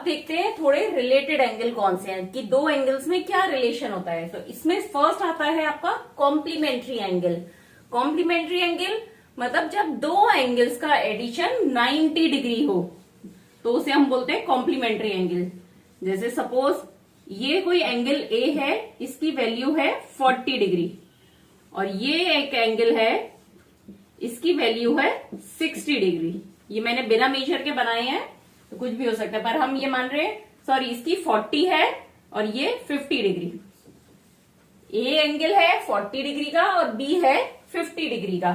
देखते हैं थोड़े रिलेटेड एंगल कौन से हैं कि दो एंगल्स में क्या रिलेशन होता है। तो इसमें फर्स्ट आता है आपका कॉम्प्लीमेंट्री एंगल। कॉम्प्लीमेंट्री एंगल मतलब जब दो एंगल्स का एडिशन 90 डिग्री हो तो उसे हम बोलते हैं कॉम्प्लीमेंट्री एंगल। जैसे सपोज ये कोई एंगल ए है, इसकी वैल्यू है 40 डिग्री, और ये एक एंगल है, इसकी वैल्यू है 60 डिग्री। ये मैंने बिना मेजर के बनाए हैं तो कुछ भी हो सकता है, पर हम ये मान रहे हैं, सॉरी, इसकी 40 है और ये 50 डिग्री। ए एंगल है 40 डिग्री का और बी है 50 डिग्री का।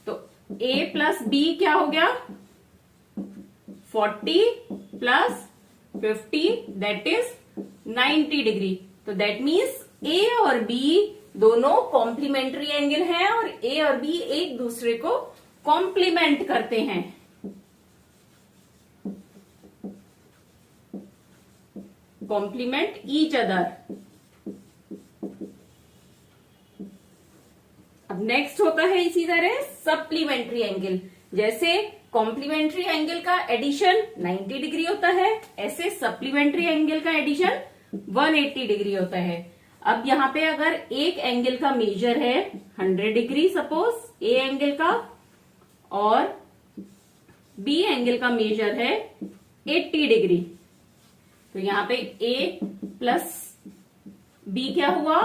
तो ए प्लस बी क्या हो गया? 40 प्लस 50 दैट इज 90 डिग्री। तो दैट मीन्स ए और बी दोनों कॉम्प्लीमेंट्री एंगल हैं और ए और बी एक दूसरे को कॉम्प्लीमेंट करते हैं। Complement each other. अब नेक्स्ट होता है इसी तरह सप्लीमेंट्री एंगल। जैसे कॉम्प्लीमेंट्री एंगल का एडिशन 90 डिग्री होता है, ऐसे सप्लीमेंट्री एंगल का एडिशन 180 डिग्री होता है। अब यहाँ पे अगर एक एंगल का मेजर है 100 डिग्री सपोज ए एंगल का, और बी एंगल का मेजर है 80 डिग्री, तो यहाँ पे ए प्लस बी क्या हुआ?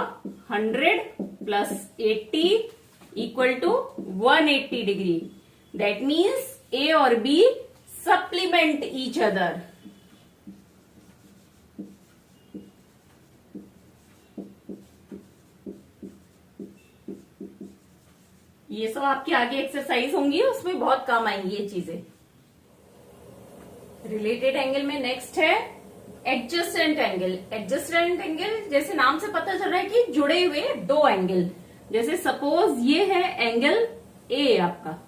100 plus 80 equal to 180 degree. That means A और बी सप्लीमेंट ईच अदर। ये सब आपकी आगे एक्सरसाइज होंगी, उसमें बहुत काम आएंगी ये चीजें। रिलेटेड एंगल में नेक्स्ट है एडजस्टेंट एंगल। एडजस्टेंट एंगल जैसे नाम से पता चल रहा है कि जुड़े हुए दो एंगल। जैसे सपोज ये है एंगल ए आपका,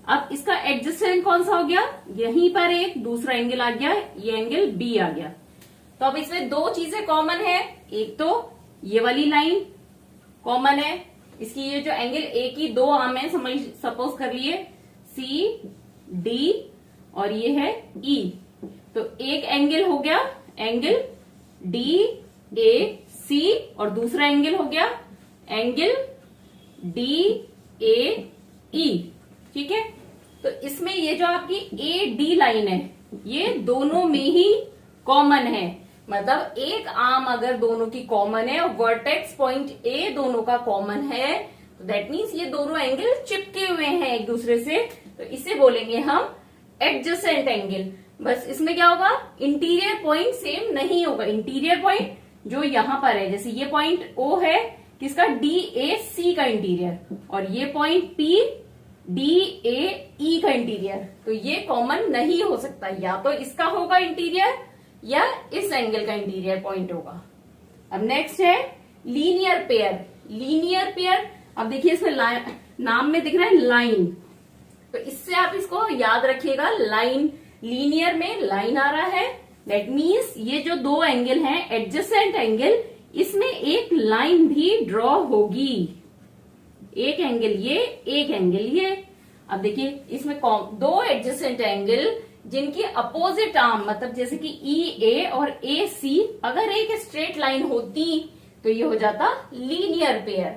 अब इसका एडजस्टेंट कौन सा हो गया? यहीं पर एक दूसरा एंगल आ गया, ये एंगल बी आ गया। तो अब इसमें दो चीजें कॉमन है। एक तो ये वाली लाइन कॉमन है, इसकी ये जो एंगल ए की दो आर्म है, समझ सपोज कर लिए सी डी और ये है ई। तो एक एंगल हो गया एंगल डी ए सी और दूसरा एंगल हो गया एंगल डी ए ई। ठीक है, तो इसमें ये जो आपकी ए डी लाइन है ये दोनों में ही कॉमन है। मतलब एक आर्म अगर दोनों की कॉमन है और वर्टेक्स पॉइंट ए दोनों का कॉमन है तो दैट मीन्स ये दोनों एंगल चिपके हुए हैं एक दूसरे से, तो इसे बोलेंगे हम एडजेसेंट एंगल। बस इसमें क्या होगा? इंटीरियर पॉइंट सेम नहीं होगा। इंटीरियर पॉइंट जो यहां पर है, जैसे ये पॉइंट ओ है किसका? डी ए सी का इंटीरियर, और ये पॉइंट पी डी ए ई का इंटीरियर, तो ये कॉमन नहीं हो सकता। या तो इसका होगा इंटीरियर या इस एंगल का इंटीरियर पॉइंट होगा। अब नेक्स्ट है लीनियर पेयर। लीनियर पेयर, अब देखिए इसमें नाम में दिख रहा है लाइन, तो इससे आप इसको याद रखिएगा। लाइन, लीनियर में लाइन आ रहा है, दैट मीन्स ये जो दो एंगल हैं एडजेसेंट एंगल, इसमें एक लाइन भी ड्रॉ होगी। एक एंगल ये, एक एंगल ये। अब देखिए इसमें दो एडजेसेंट एंगल जिनकी अपोजिट आर्म, मतलब जैसे कि ई ए और ए सी, अगर एक स्ट्रेट लाइन होती तो ये हो जाता लीनियर पेयर।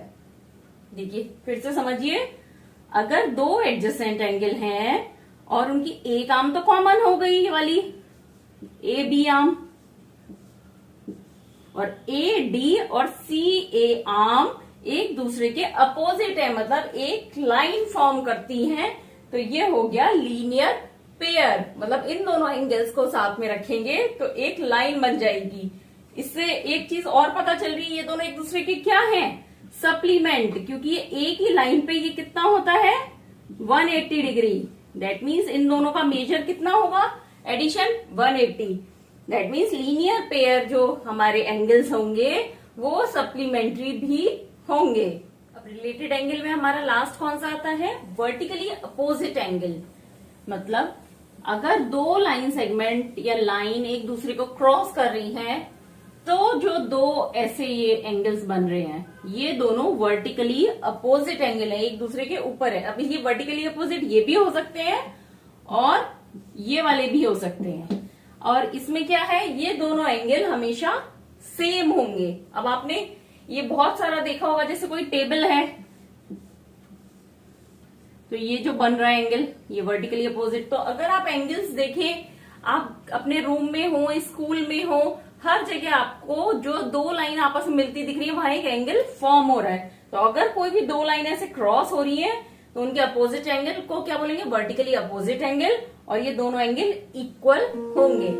देखिए फिर से समझिए, अगर दो एडजेसेंट एंगल हैं और उनकी एक आर्म तो कॉमन हो गई, ये वाली ए बी आर्म, और ए डी और सी ए आर्म एक दूसरे के अपोजिट है, मतलब एक लाइन फॉर्म करती हैं, तो ये हो गया लीनियर पेयर। मतलब इन दोनों एंगल्स को साथ में रखेंगे तो एक लाइन बन जाएगी। इससे एक चीज और पता चल रही है, ये दोनों एक दूसरे के क्या हैं? सप्लीमेंट, क्योंकि ये एक ही लाइन पे ये कितना होता है? 180 डिग्री। दैट मीन्स इन दोनों का मेजर कितना होगा? Addition 180। That means linear pair जो हमारे एंगल्स होंगे वो सप्लीमेंट्री भी होंगे। अब रिलेटेड एंगल में हमारा लास्ट कौन सा आता है? Vertically opposite angle. मतलब अगर दो लाइन सेगमेंट या लाइन एक दूसरे को क्रॉस कर रही हैं तो जो दो ऐसे ये एंगल्स बन रहे हैं ये दोनों वर्टिकली अपोजिट एंगल है, एक दूसरे के ऊपर है। अब ये वर्टिकली अपोजिट ये भी हो सकते हैं और ये वाले भी हो सकते हैं। और इसमें क्या है, ये दोनों एंगल हमेशा सेम होंगे। अब आपने ये बहुत सारा देखा होगा, जैसे कोई टेबल है तो ये जो बन रहा है एंगल, ये वर्टिकली अपोजिट। तो अगर आप एंगल्स देखें, आप अपने रूम में हो, स्कूल में हो, हर जगह आपको जो दो लाइन आपस में मिलती दिख रही है, वहां एक एंगल फॉर्म हो रहा है। तो अगर कोई भी दो लाइन ऐसे क्रॉस हो रही है तो उनके अपोजिट एंगल को क्या बोलेंगे, वर्टिकली अपोजिट एंगल, और ये दोनों एंगल इक्वल होंगे।